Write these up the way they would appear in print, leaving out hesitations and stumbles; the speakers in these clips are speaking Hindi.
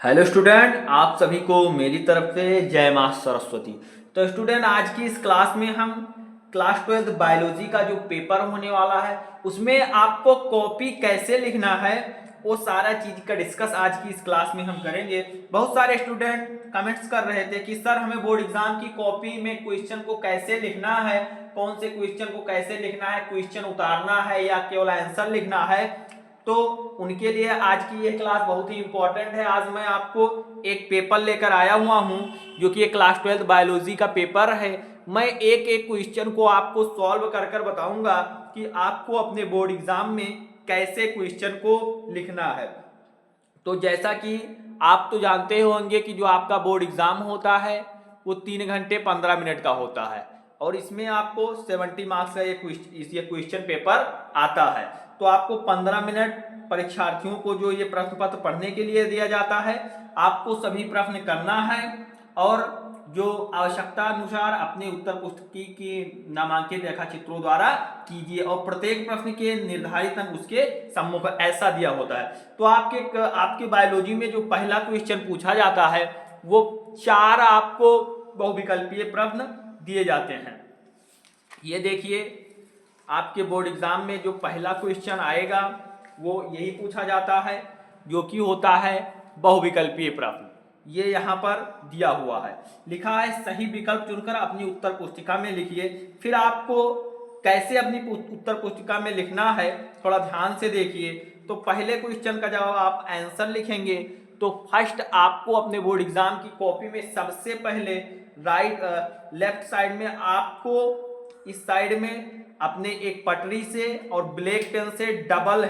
हेलो स्टूडेंट, आप सभी को मेरी तरफ से जय मां सरस्वती। तो स्टूडेंट, आज की इस क्लास में हम क्लास 12 बायोलॉजी का जो पेपर होने वाला है उसमें आपको कॉपी कैसे लिखना है वो सारा चीज का डिस्कस आज की इस क्लास में हम करेंगे। बहुत सारे स्टूडेंट कमेंट्स कर रहे थे कि सर हमें बोर्ड एग्जाम की कॉपी में क्वेश्चन को कैसे लिखना है, कौन से क्वेश्चन को कैसे लिखना है, क्वेश्चन उतारना है या केवल आंसर लिखना है। तो उनके लिए आज की ये क्लास बहुत ही इंपॉर्टेंट है। आज मैं आपको एक पेपर लेकर आया हुआ हूं जो कि एक क्लास 12 बायोलॉजी का पेपर है। मैं एक एक क्वेश्चन को आपको सॉल्व कर कर बताऊंगा कि आपको अपने बोर्ड एग्जाम में कैसे क्वेश्चन को लिखना है। तो जैसा कि आप तो जानते होंगे कि जो आपका बोर्ड एग्जाम होता है वो 3 घंटे 15 मिनट का होता है और इसमें आपको 70 मार्क्स का ये क्वेश्चन पेपर आता है। तो आपको 15 मिनट परीक्षार्थियों को जो ये प्रश्न पत्र पढ़ने के लिए दिया जाता है, आपको सभी प्रश्न करना है और जो आवश्यकता अनुसार अपने उत्तर पुस्तिकी की नामांकित रेखा चित्रों द्वारा कीजिए और प्रत्येक प्रश्न के निर्धारित अंक उसके सम्मुख ऐसा दिया होता है। तो आपके बायोलॉजी में जो पहला क्वेश्चन पूछा जाता है वो 4 आपको बहुविकल्पीय प्रश्न दिए जाते हैं। ये देखिए, आपके बोर्ड एग्जाम में जो पहला क्वेश्चन आएगा वो यही पूछा जाता है जो कि होता है बहुविकल्पीय प्रश्न। ये यहाँ पर दिया हुआ है, लिखा है सही विकल्प चुनकर अपनी उत्तर पुस्तिका में लिखिए। फिर आपको कैसे अपनी उत्तर पुस्तिका में लिखना है थोड़ा ध्यान से देखिए। तो पहले क्वेश्चन का जवाब आप आंसर लिखेंगे। तो फर्स्ट आपको अपने बोर्ड एग्जाम की कॉपी में सबसे पहले लेफ्ट साइड में आपको इस साइड में अपने एक पटरी से और ब्लैक पेन से डबल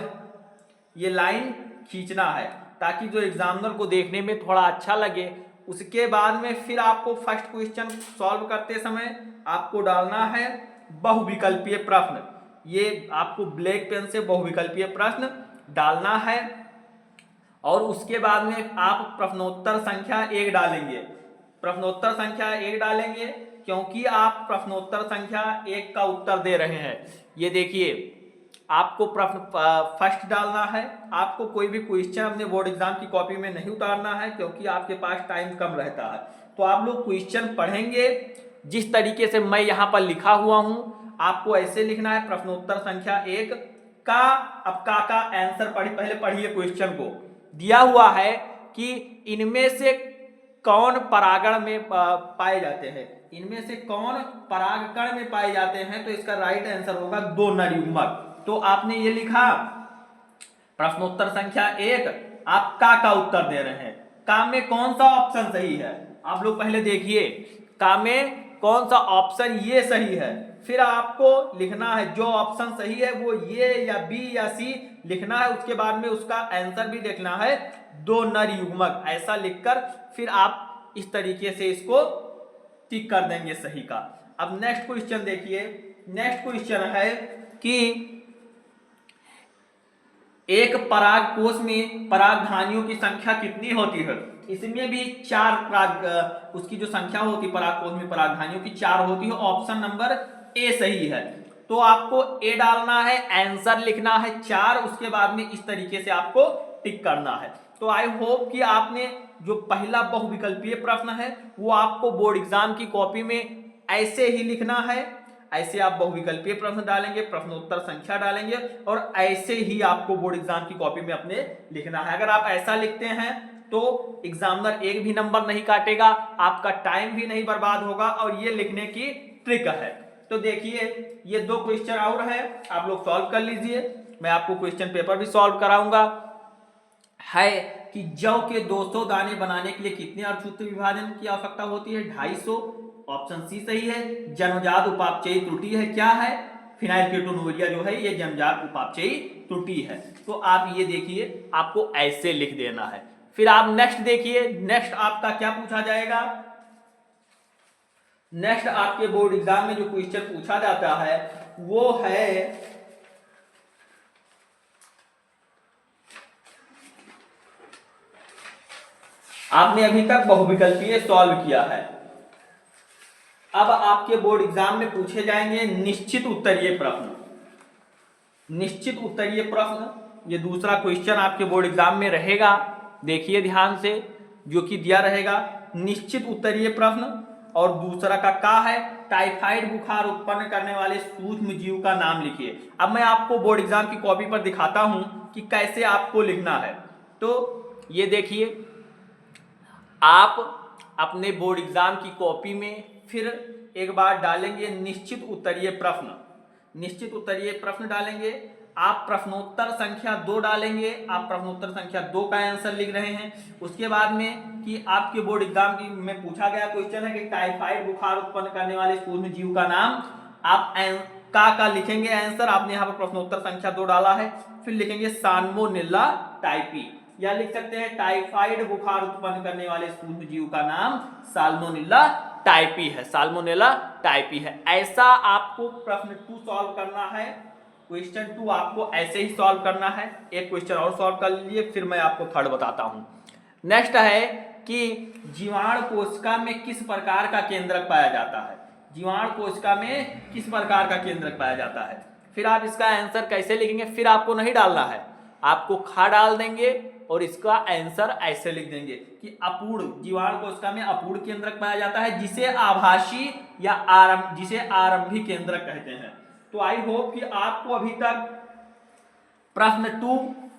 ये लाइन खींचना है ताकि जो एग्जामिनर को देखने में थोड़ा अच्छा लगे। उसके बाद में फिर आपको फर्स्ट क्वेश्चन सॉल्व करते समय आपको डालना है बहुविकल्पीय प्रश्न। ये आपको ब्लैक पेन से बहुविकल्पीय प्रश्न डालना है और उसके बाद में आप प्रश्नोत्तर संख्या 1 डालेंगे। प्रश्नोत्तर संख्या 1 डालेंगे क्योंकि आप प्रश्नोत्तर संख्या 1 का उत्तर दे रहे हैं। ये देखिए, आपको प्रश्न फर्स्ट डालना है। आपको कोई भी क्वेश्चन अपने बोर्ड एग्जाम की कॉपी में नहीं उतारना है क्योंकि आपके पास टाइम कम रहता है। तो आप लोग क्वेश्चन पढ़ेंगे जिस तरीके से मैं यहाँ पर लिखा हुआ हूँ, आपको ऐसे लिखना है प्रश्नोत्तर संख्या 1 का। अब का आंसर पहले पढ़िए। क्वेश्चन को दिया हुआ है कि इनमें से कौन परागण में पाए जाते हैं, इनमें से कौन परागकण में पाए जाते हैं। तो इसका राइट आंसर होगा 2 नर युग्मक। तो आपने ये लिखा प्रश्नोत्तर संख्या 1, आप का उत्तर दे रहे हैं। का में कौन सा ऑप्शन सही है, आप लोग पहले देखिए का में कौन सा ऑप्शन ये सही है। फिर आपको लिखना है जो ऑप्शन सही है वो ये या बी या सी लिखना है। उसके बाद में उसका आंसर भी लिखना है 2 नर युग्मक। ऐसा लिखकर फिर आप इस तरीके से इसको टिक कर देंगे सही का। अब नेक्स्ट क्वेश्चन देखिए। नेक्स्ट क्वेश्चन है कि एक पराग कोश में परागधानियों की संख्या कितनी होती है। इसमें भी 4 उसकी जो संख्या होती है पराग कोश में परागधानियों की 4 होती है। ऑप्शन नंबर ए सही है। तो आपको ए डालना है, आंसर लिखना है 4, उसके बाद में इस तरीके से आपको टिक करना है। तो आई होप कि आपने जो पहला बहुविकल्पीय प्रश्न है वो आपको बोर्ड एग्जाम की कॉपी में ऐसे ही लिखना है। ऐसे आप बहुविकल्पीय प्रश्न डालेंगे, प्रश्नोत्तर संख्या डालेंगे और ऐसे ही आपको बोर्ड एग्जाम की कॉपी में अपने लिखना है। अगर आप ऐसा लिखते हैं तो एग्जामिनर एक भी नंबर नहीं काटेगा, आपका टाइम भी नहीं बर्बाद होगा और ये लिखने की ट्रिक है। तो देखिए, ये 2 क्वेश्चन और है, आप लोग सॉल्व कर लीजिए। मैं आपको क्वेश्चन पेपर भी सॉल्व कराऊंगा। है कि जौ के 200 दाने बनाने के लिए कितने अर्धसूत्र विभाजन की आवश्यकता होती है। 250। ऑप्शन सी सही है। जन्मजात उपापचयी त्रुटि है, क्या है, फिनाइलकेटोनुरिया जो है ये जन्मजात उपापचयी त्रुटि है। तो आप ये देखिए, आपको ऐसे लिख देना है। फिर आप नेक्स्ट देखिए, नेक्स्ट आपका क्या पूछा जाएगा। नेक्स्ट आपके बोर्ड एग्जाम में जो क्वेश्चन पूछा जाता है वो है आपने अभी तक बहुविकल्पीय सॉल्व किया है। अब आपके बोर्ड एग्जाम में पूछे जाएंगे निश्चित उत्तरीय प्रश्न। निश्चित उत्तरीय प्रश्न ये दूसरा क्वेश्चन आपके बोर्ड एग्जाम में रहेगा। देखिए ध्यान से, जो कि दिया रहेगा निश्चित उत्तरीय प्रश्न। और दूसरा का है टाइफाइड बुखार उत्पन्न करने वाले सूक्ष्म जीव का नाम लिखिए। अब मैं आपको बोर्ड एग्जाम की कॉपी पर दिखाता हूं कि कैसे आपको लिखना है। तो ये देखिए, आप अपने बोर्ड एग्जाम की कॉपी में फिर एक बार डालेंगे निश्चित उत्तरीय प्रश्न, निश्चित उत्तरीय प्रश्न डालेंगे। आप प्रश्नोत्तर संख्या 2 डालेंगे, आप प्रश्नोत्तर संख्या 2 का आंसर लिख रहे हैं। उसके बाद में कि आपके बोर्ड एग्जाम की में पूछा गया क्वेश्चन है कि टाइफाइड बुखार उत्पन्न करने वाले सूक्ष्म जीव का नाम, आप का लिखेंगे आंसर। आपने यहाँ पर प्रश्नोत्तर संख्या 2 डाला है, फिर लिखेंगे साल्मोनेला टाइफी, या लिख सकते हैं टाइफाइड बुखार उत्पन्न करने वाले सूक्ष्म जीव का नाम साल्मोनेला टाइपी है, साल्मोनेला टाइपी है। ऐसा आपको प्रश्न 2 सॉल्व करना है। क्वेश्चन 2 आपको ऐसे ही सॉल्व करना है। एक क्वेश्चन और सॉल्व कर लीजिए, फिर मैं आपको थर्ड बताता हूं। नेक्स्ट है कि जीवाणु कोशिका में किस प्रकार का केंद्रक पाया जाता है, जीवाणु कोशिका में किस प्रकार का केंद्रक पाया जाता है। फिर आप इसका आंसर कैसे लिखेंगे, फिर आपको नहीं डालना है, आपको खा डाल देंगे और इसका आंसर ऐसे लिख देंगे कि अपूर्ण, जीवाणु कोशिका में अपूर्ण केंद्रक पाया जाता है, जिसे आभासी या जिसे आरंभिक केंद्रक कहते हैं। तो आई होप कि आपको अभी तक प्रश्न 2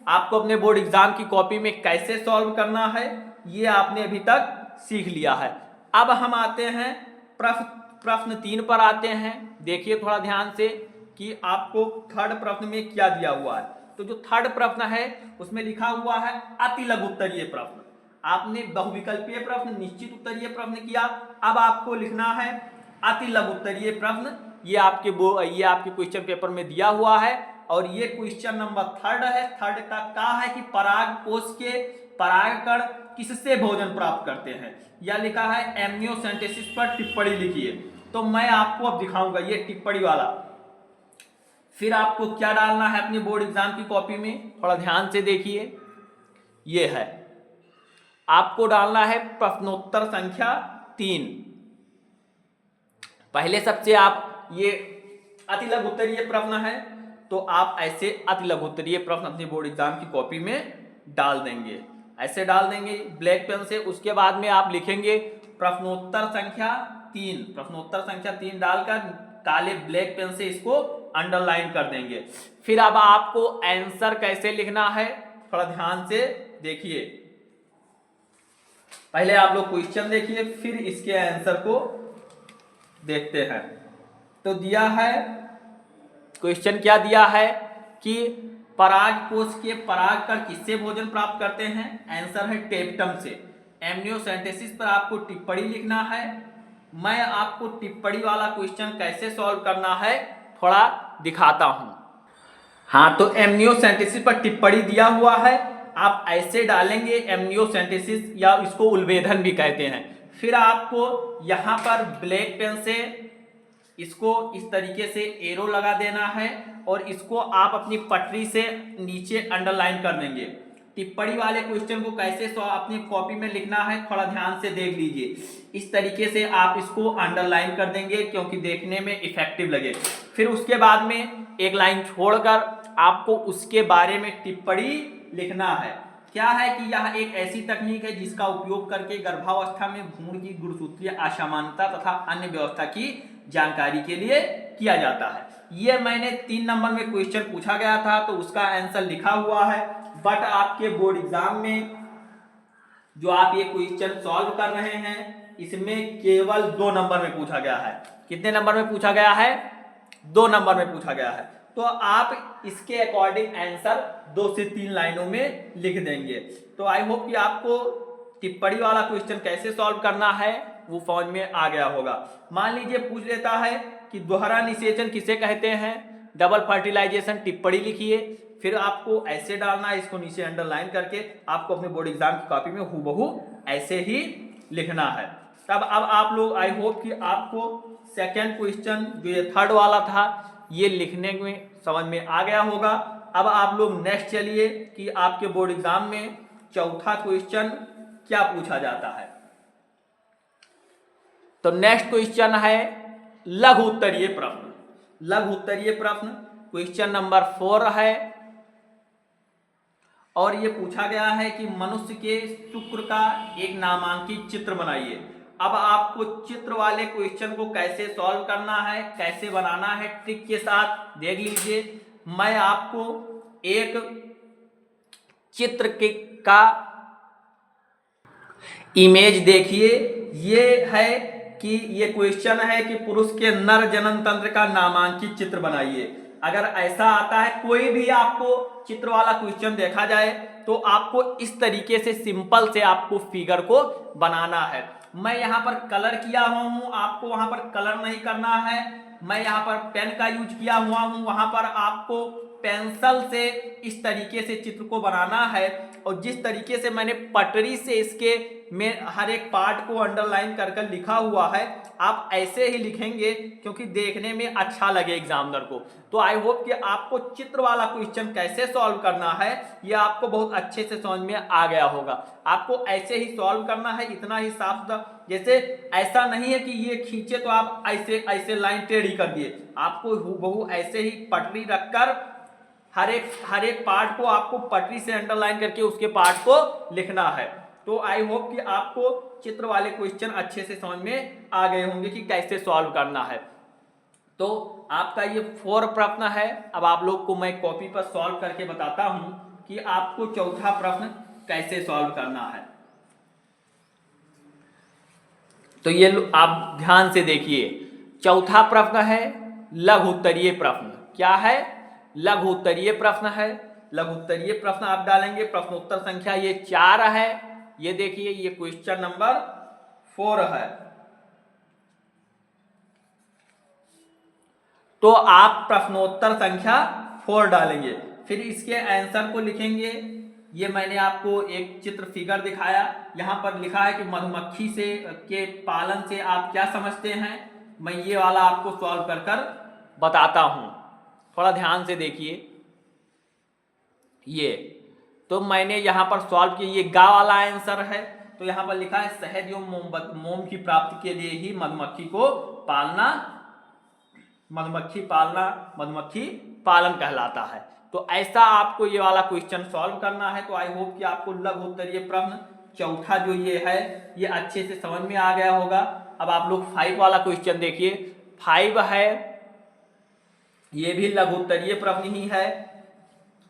आपको अपने बोर्ड एग्जाम की कॉपी में कैसे सॉल्व करना है ये आपने अभी तक सीख लिया है। अब हम आते हैं प्रश्न 3 पर आते हैं। देखिए थोड़ा ध्यान से कि आपको थर्ड प्रश्न में क्या दिया हुआ है। तो जो थर्ड प्रश्न है उसमें लिखा हुआ है अति लघु उत्तरीय प्रश्न। आपने बहुविकल्पीय प्रश्न, निश्चित उत्तरीय प्रश्न किया, अब आपको लिखना है अति लघु उत्तरीय प्रश्न। ये आपके क्वेश्चन पेपर में दिया हुआ है और ये क्वेश्चन नंबर थर्ड है। थर्ड का है कि पराग कोश के परागकण किससे भोजन प्राप्त करते हैं, या लिखा है एमनियोसेंटेसिस पर टिप्पणी लिखिए। तो मैं आपको अब दिखाऊंगा ये टिप्पणी वाला। फिर आपको क्या डालना है अपने बोर्ड एग्जाम की कॉपी में, थोड़ा ध्यान से देखिए। ये है, आपको डालना है प्रश्नोत्तर संख्या 3। पहले सबसे आप ये अति लघु उत्तरीय प्रश्न है, तो आप ऐसे अति लघु उत्तरीय प्रश्न अपने बोर्ड एग्जाम की कॉपी में डाल देंगे, ऐसे डाल देंगे ब्लैक पेन से। उसके बाद में आप लिखेंगे प्रश्नोत्तर संख्या 3, प्रश्नोत्तर संख्या 3 डालकर काले ब्लैक पेन से इसको अंडरलाइन कर देंगे। फिर अब आपको आंसर कैसे लिखना है थोड़ा ध्यान से देखिए। पहले आप लोग क्वेश्चन देखिए, फिर इसके आंसर को देखते हैं। तो दिया है क्वेश्चन, क्या दिया है कि पराग कोश के परागकण किससे भोजन प्राप्त करते हैं, आंसर है टेप्टम से। एमनियोसेंटेसिस पर आपको टिप्पणी लिखना है। मैं आपको टिप्पणी वाला क्वेश्चन कैसे सॉल्व करना है थोड़ा दिखाता हूं। हाँ, तो एमनियोसेंटेसिस पर टिप्पणी दिया हुआ है, आप ऐसे डालेंगे एमनियोसेंटेसिस, या इसको उल्भेदन भी कहते हैं। फिर आपको यहां पर ब्लैक पेन से इसको इस तरीके से एरो लगा देना है और इसको आप अपनी पटरी से नीचे अंडरलाइन कर देंगे। टिप्पणी वाले क्वेश्चन को कैसे अपनी कॉपी में लिखना है थोड़ा ध्यान से देख लीजिए। इस तरीके से आप इसको अंडरलाइन कर देंगे क्योंकि देखने में इफेक्टिव लगे। फिर उसके बाद में एक लाइन छोड़कर आपको उसके बारे में टिप्पणी लिखना है। क्या है कि यह एक ऐसी तकनीक है जिसका उपयोग करके गर्भावस्था में भ्रूण की गुणसूत्रीय असामान्यता तथा अन्य व्यवस्था की जानकारी के लिए किया जाता है। ये मैंने 3 नंबर में क्वेश्चन पूछा गया था तो उसका आंसर लिखा हुआ है, बट आपके बोर्ड एग्जाम में जो आप ये क्वेश्चन सॉल्व कर रहे हैं इसमें केवल 2 नंबर में पूछा गया है। कितने नंबर में पूछा गया है, 2 नंबर में पूछा गया है। तो आप इसके अकॉर्डिंग आंसर 2 से 3 लाइनों में लिख देंगे। तो आई होप कि आपको टिप्पणी वाला क्वेश्चन कैसे सॉल्व करना है वो समझ में आ गया होगा। मान लीजिए पूछ लेता है कि दोहरा निषेचन किसे कहते हैं, डबल फर्टिलाइजेशन, टिप्पणी लिखिए। फिर आपको ऐसे डालना है, इसको नीचे अंडरलाइन करके आपको अपने बोर्ड एग्जाम की कॉपी में हूबहू ऐसे ही लिखना है। तब अब आप लोग, आई होप कि आपको सेकेंड क्वेश्चन जो ये थर्ड वाला था ये लिखने में समझ में आ गया होगा। अब आप लोग नेक्स्ट चलिए कि आपके बोर्ड एग्जाम में चौथा क्वेश्चन क्या पूछा जाता है। तो नेक्स्ट क्वेश्चन है लघु उत्तरीय प्रश्न। लघु उत्तरीय प्रश्न क्वेश्चन नंबर 4 है और ये पूछा गया है कि मनुष्य के शुक्र का एक नामांकित चित्र बनाइए। अब आपको चित्र वाले क्वेश्चन को कैसे सॉल्व करना है, कैसे बनाना है, ट्रिक के साथ देख लीजिए। मैं आपको एक चित्र का इमेज देखिए, ये है कि ये क्वेश्चन है कि पुरुष के नर जनन तंत्र का नामांकित चित्र बनाइए। अगर ऐसा आता है, कोई भी आपको चित्र वाला क्वेश्चन देखा जाए तो आपको इस तरीके से सिंपल से आपको फिगर को बनाना है। मैं यहाँ पर कलर किया हुआ हूँ, आपको वहां पर कलर नहीं करना है। मैं यहाँ पर पेन का यूज किया हुआ हूँ, वहां पर आपको पेंसिल से इस तरीके से चित्र को बनाना है। और जिस तरीके से मैंने पटरी से इसके में हर एक पार्ट को अंडरलाइन कर कर लिखा हुआ है, आप ऐसे ही लिखेंगे क्योंकि देखने में अच्छा लगे एग्जामिनर को। तो आई होप कि आपको चित्र वाला क्वेश्चन कैसे सॉल्व करना है ये आपको बहुत अच्छे से समझ में आ गया होगा। आपको ऐसे ही सॉल्व करना है, इतना ही साफ सुथरा। जैसे ऐसा नहीं है कि ये खींचे तो आप ऐसे ऐसे लाइन टेढ़ी कर दिए, आपको हूबहू ऐसे ही पटरी रखकर हर एक पार्ट को आपको पटरी से अंडरलाइन करके उसके पार्ट को लिखना है। तो आई होप कि आपको चित्र वाले क्वेश्चन अच्छे से समझ में आ गए होंगे कि कैसे सॉल्व करना है। तो आपका ये 4 प्रश्न है। अब आप लोग को मैं कॉपी पर सॉल्व करके बताता हूं कि आपको चौथा प्रश्न कैसे सॉल्व करना है। तो ये आप ध्यान से देखिए, चौथा प्रश्न है लघु उत्तरीय प्रश्न। क्या है? लघु उत्तरीय प्रश्न है। लघु उत्तरीय प्रश्न आप डालेंगे, प्रश्नोत्तर संख्या ये 4 है। ये देखिए, ये क्वेश्चन नंबर 4 है। तो आप प्रश्नोत्तर संख्या 4 डालेंगे, फिर इसके आंसर को लिखेंगे। ये मैंने आपको एक चित्र फिगर दिखाया, यहाँ पर लिखा है कि मधुमक्खी से के पालन से आप क्या समझते हैं। मैं ये वाला आपको सॉल्व कर कर बताता हूँ, थोड़ा ध्यान से देखिए। ये तो मैंने यहाँ पर सॉल्व किया, ये गा वाला आंसर है। तो यहाँ पर लिखा है शहद एवं मोम की प्राप्ति के लिए ही मधुमक्खी को पालना, मधुमक्खी पालन कहलाता है। तो ऐसा आपको ये वाला क्वेश्चन सॉल्व करना है। तो आई होप कि आपको लघु उत्तरीय प्रश्न चौथा जो ये है ये अच्छे से समझ में आ गया होगा। अब आप लोग 5 वाला क्वेश्चन देखिए। 5 है, ये भी लघु उत्तरीय प्रश्न ही है,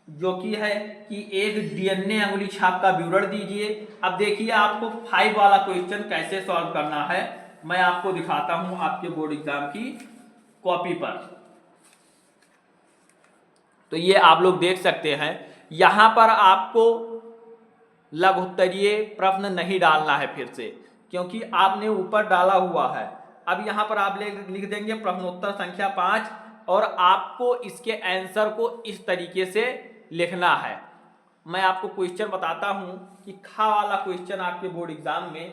जो कि है कि एक डीएनए अंगुली छाप का विवरण दीजिए। अब देखिए आपको 5 वाला क्वेश्चन कैसे सॉल्व करना है, मैं आपको दिखाता हूं आपके बोर्ड एग्जाम की कॉपी पर। तो ये आप लोग देख सकते हैं, यहां पर आपको लघु उत्तरीय प्रश्न नहीं डालना है फिर से, क्योंकि आपने ऊपर डाला हुआ है। अब यहां पर आप लिख देंगे प्रश्नोत्तर संख्या 5 और आपको इसके आंसर को इस तरीके से लिखना है। मैं आपको क्वेश्चन बताता हूं कि खा वाला क्वेश्चन आपके बोर्ड एग्जाम में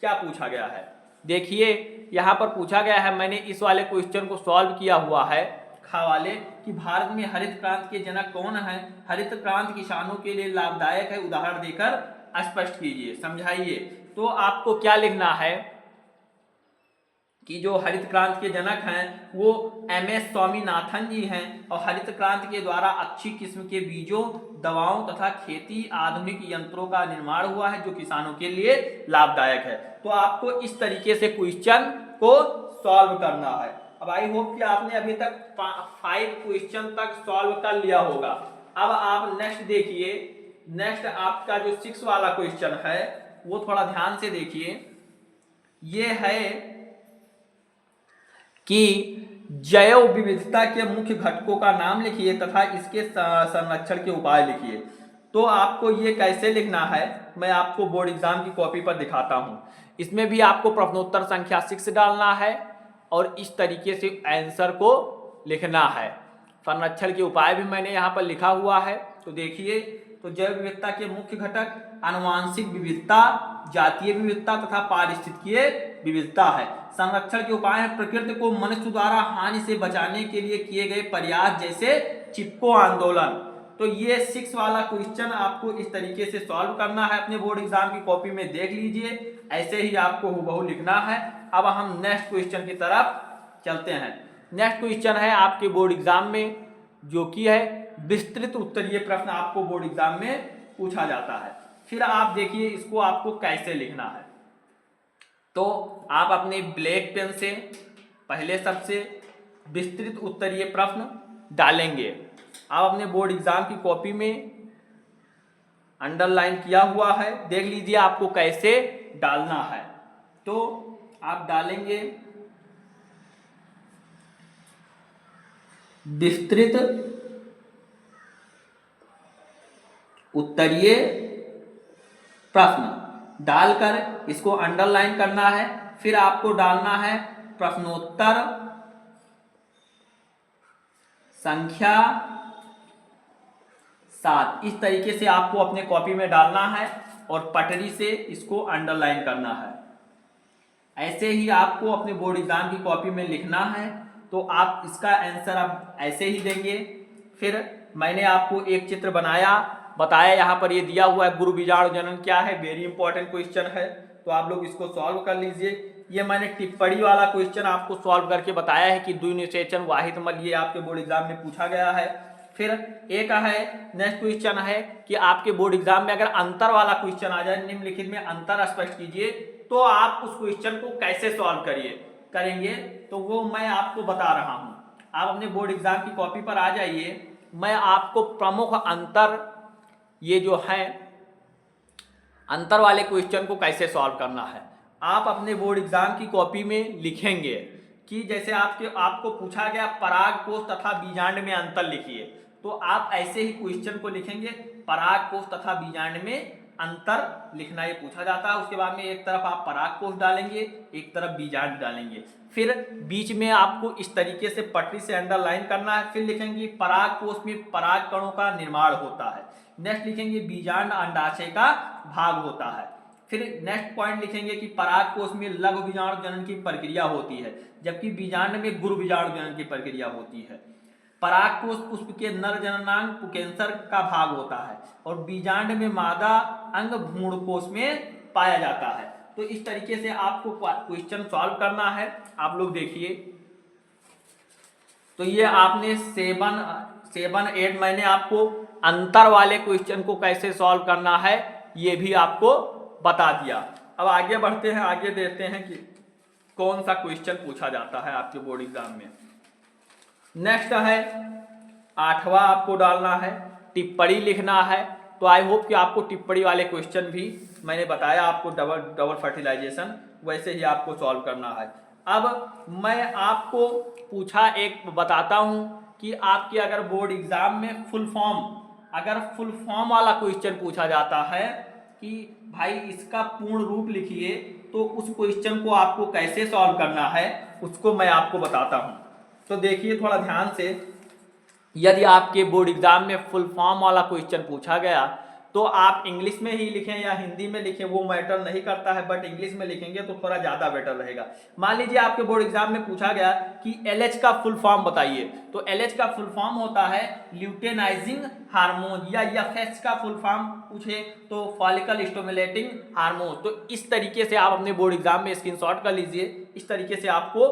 क्या पूछा गया है। देखिए यहां पर पूछा गया है, मैंने इस वाले क्वेश्चन को सॉल्व किया हुआ है खा वाले, कि भारत में हरित क्रांति के जनक कौन है, हरित क्रांति किसानों के लिए लाभदायक है, उदाहरण देकर स्पष्ट कीजिए, समझाइए। तो आपको क्या लिखना है कि जो हरित क्रांति के जनक हैं वो MS स्वामीनाथन जी हैं, और हरित क्रांति के द्वारा अच्छी किस्म के बीजों, दवाओं तथा खेती आधुनिक यंत्रों का निर्माण हुआ है जो किसानों के लिए लाभदायक है। तो आपको इस तरीके से क्वेश्चन को सॉल्व करना है। अब आई होप कि आपने अभी तक 5 क्वेश्चन तक सॉल्व कर लिया होगा। अब आप नेक्स्ट देखिए, नेक्स्ट आपका जो 6 वाला क्वेश्चन है वो थोड़ा ध्यान से देखिए। ये है कि जैव विविधता के मुख्य घटकों का नाम लिखिए तथा इसके संरक्षण के उपाय लिखिए। तो आपको ये कैसे लिखना है मैं आपको बोर्ड एग्जाम की कॉपी पर दिखाता हूं। इसमें भी आपको प्रश्नोत्तर संख्या 6 डालना है और इस तरीके से आंसर को लिखना है। संरक्षण के उपाय भी मैंने यहाँ पर लिखा हुआ है। तो देखिए, तो जैव विविधता के मुख्य घटक आनुवांशिक विविधता, जातीय विविधता तथा पारिस्थितिकीय विविधता है। संरक्षण के उपाय है प्रकृति को मनुष्य द्वारा हानि से बचाने के लिए किए गए प्रयास, जैसे चिपको आंदोलन। तो ये 6 वाला क्वेश्चन आपको इस तरीके से सॉल्व करना है, अपने बोर्ड एग्जाम की कॉपी में देख लीजिए, ऐसे ही आपको हूबहू लिखना है। अब हम नेक्स्ट क्वेश्चन की तरफ चलते हैं। नेक्स्ट क्वेश्चन है आपके बोर्ड एग्जाम में, जो कि है विस्तृत उत्तरीय प्रश्न आपको बोर्ड एग्जाम में पूछा जाता है। फिर आप देखिए इसको आपको कैसे लिखना है। तो आप अपने ब्लैक पेन से पहले सबसे विस्तृत उत्तरीय प्रश्न डालेंगे। आप अपने बोर्ड एग्जाम की कॉपी में अंडरलाइन किया हुआ है, देख लीजिए आपको कैसे डालना है। तो आप डालेंगे विस्तृत उत्तरीय प्रश्न डालकर इसको अंडरलाइन करना है। फिर आपको डालना है प्रश्नोत्तर संख्या 7। इस तरीके से आपको अपने कॉपी में डालना है और पटरी से इसको अंडरलाइन करना है। ऐसे ही आपको अपने बोर्ड एग्जाम की कॉपी में लिखना है। तो आप इसका आंसर आप ऐसे ही देंगे। फिर मैंने आपको एक चित्र बताया यहाँ पर ये दिया हुआ है, गुरु बीजाणु जनन क्या है, वेरी इंपॉर्टेंट क्वेश्चन है। तो आप लोग इसको सॉल्व कर लीजिए। ये मैंने टिप्पणी वाला क्वेश्चन आपको सॉल्व करके बताया है कि द्विनिषेचन वाहित मल, ये आपके बोर्ड एग्जाम में पूछा गया है। फिर एक है नेक्स्ट क्वेश्चन है कि आपके बोर्ड एग्जाम में अगर अंतर वाला क्वेश्चन आ जाए, निम्नलिखित में अंतर स्पष्ट कीजिए, तो आप उस क्वेश्चन को कैसे सॉल्व करेंगे तो वो मैं आपको बता रहा हूं। आप अपने बोर्ड एग्जाम की कॉपी पर आ जाइए। मैं आपको प्रमुख अंतर, ये जो है अंतर वाले क्वेश्चन को कैसे सॉल्व करना है, आप अपने बोर्ड एग्जाम की कॉपी में लिखेंगे कि जैसे आपको पूछा गया पराग कोष तथा बीजांड में अंतर लिखिए, तो आप ऐसे ही क्वेश्चन को लिखेंगे, पराग कोष तथा बीजांड में अंतर लिखना ये पूछा जाता है। उसके बाद में एक तरफ आप पराग कोष डालेंगे, एक तरफ बीजांड डालेंगे। फिर बीच में आपको इस तरीके से पटरी से अंडरलाइन करना है। फिर लिखेंगे पराग कोष में पराग कणों का निर्माण होता है। नेक्स्ट लिखेंगे बीजांड अंडाशय का भाग होता है। फिर नेक्स्ट पॉइंट लिखेंगे कि पराग कोष में लघु बीजाणु जनन की प्रक्रिया होती है, जबकि बीजांड में गुरु बीजाणु जनन की प्रक्रिया होती है। पराग कोष पुष्प के नर जननांग पुंकेसर का भाग होता है और बीजांड में मादा अंग भ्रूण कोष में पाया जाता है। तो इस तरीके से आपको क्वेश्चन सॉल्व करना है। आप लोग देखिए, तो ये आपने 7, 8 मैंने आपको अंतर वाले क्वेश्चन को कैसे सॉल्व करना है ये भी आपको बता दिया। अब आगे बढ़ते हैं, आगे देखते हैं कि कौन सा क्वेश्चन पूछा जाता है आपके बोर्ड एग्जाम में। नेक्स्ट है 8वां, आपको डालना है टिप्पणी लिखना है। तो आई होप कि आपको टिप्पणी वाले क्वेश्चन भी मैंने बताया, आपको डबल फर्टिलाइजेशन वैसे ही आपको सॉल्व करना है। अब मैं आपको एक बताता हूं कि आपके अगर बोर्ड एग्जाम में फुल फॉर्म वाला क्वेश्चन पूछा जाता है कि भाई इसका पूर्ण रूप लिखिए, तो उस क्वेश्चन को आपको कैसे सॉल्व करना है उसको मैं आपको बताता हूं। तो देखिए थोड़ा ध्यान से, यदि आपके बोर्ड एग्जाम में फुल फॉर्म वाला क्वेश्चन पूछा गया तो आप इंग्लिश में ही लिखें या हिंदी में लिखें, वो मैटर नहीं करता है, बट इंग्लिश में लिखेंगे तो थोड़ा ज़्यादा बेटर रहेगा। मान लीजिए आपके बोर्ड एग्जाम में पूछा गया कि LH का फुल फॉर्म बताइए, तो LH का फुल फॉर्म होता है ल्यूटेनाइजिंग हार्मोन, या FH का फुल फॉर्म पूछे तो फॉलिकल स्टिमुलेटिंग हार्मोन। तो इस तरीके से आप अपने बोर्ड एग्जाम में स्क्रीनशॉट कर लीजिए। इस तरीके से आपको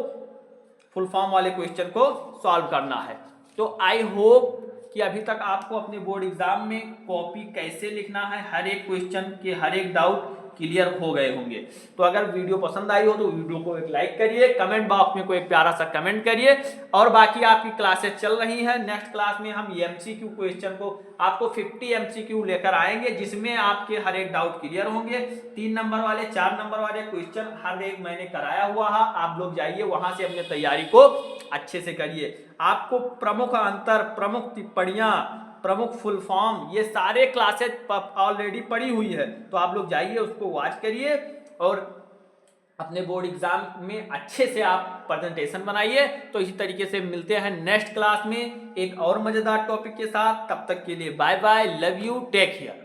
फुल फॉर्म वाले क्वेश्चन को सॉल्व करना है। तो आई होप कि अभी तक आपको अपने बोर्ड एग्जाम में कॉपी कैसे लिखना है, हर एक क्वेश्चन के हर एक डाउट क्लियर हो गए होंगे। तो अगर वीडियो पसंद आई हो तो वीडियो को एक लाइक करिए, कमेंट बॉक्स में कोई प्यारा सा कमेंट करिए। और बाकी आपकी क्लासेस चल रही है, नेक्स्ट क्लास में हम MCQ क्वेश्चन को आपको 50 MCQ लेकर आएंगे, जिसमें आपके हर एक डाउट क्लियर होंगे। 3 नंबर वाले 4 नंबर वाले क्वेश्चन हर एक मैंने कराया हुआ है, आप लोग जाइए वहां से अपने तैयारी को अच्छे से करिए। आपको प्रमुख अंतर, प्रमुख टिप्पणियां, प्रमुख फुल फॉर्म, ये सारे क्लासेस ऑलरेडी पड़ी हुई है, तो आप लोग जाइए उसको वॉच करिए और अपने बोर्ड एग्जाम में अच्छे से आप प्रेजेंटेशन बनाइए। तो इसी तरीके से मिलते हैं नेक्स्ट क्लास में एक और मजेदार टॉपिक के साथ। तब तक के लिए bye bye, love you, take care.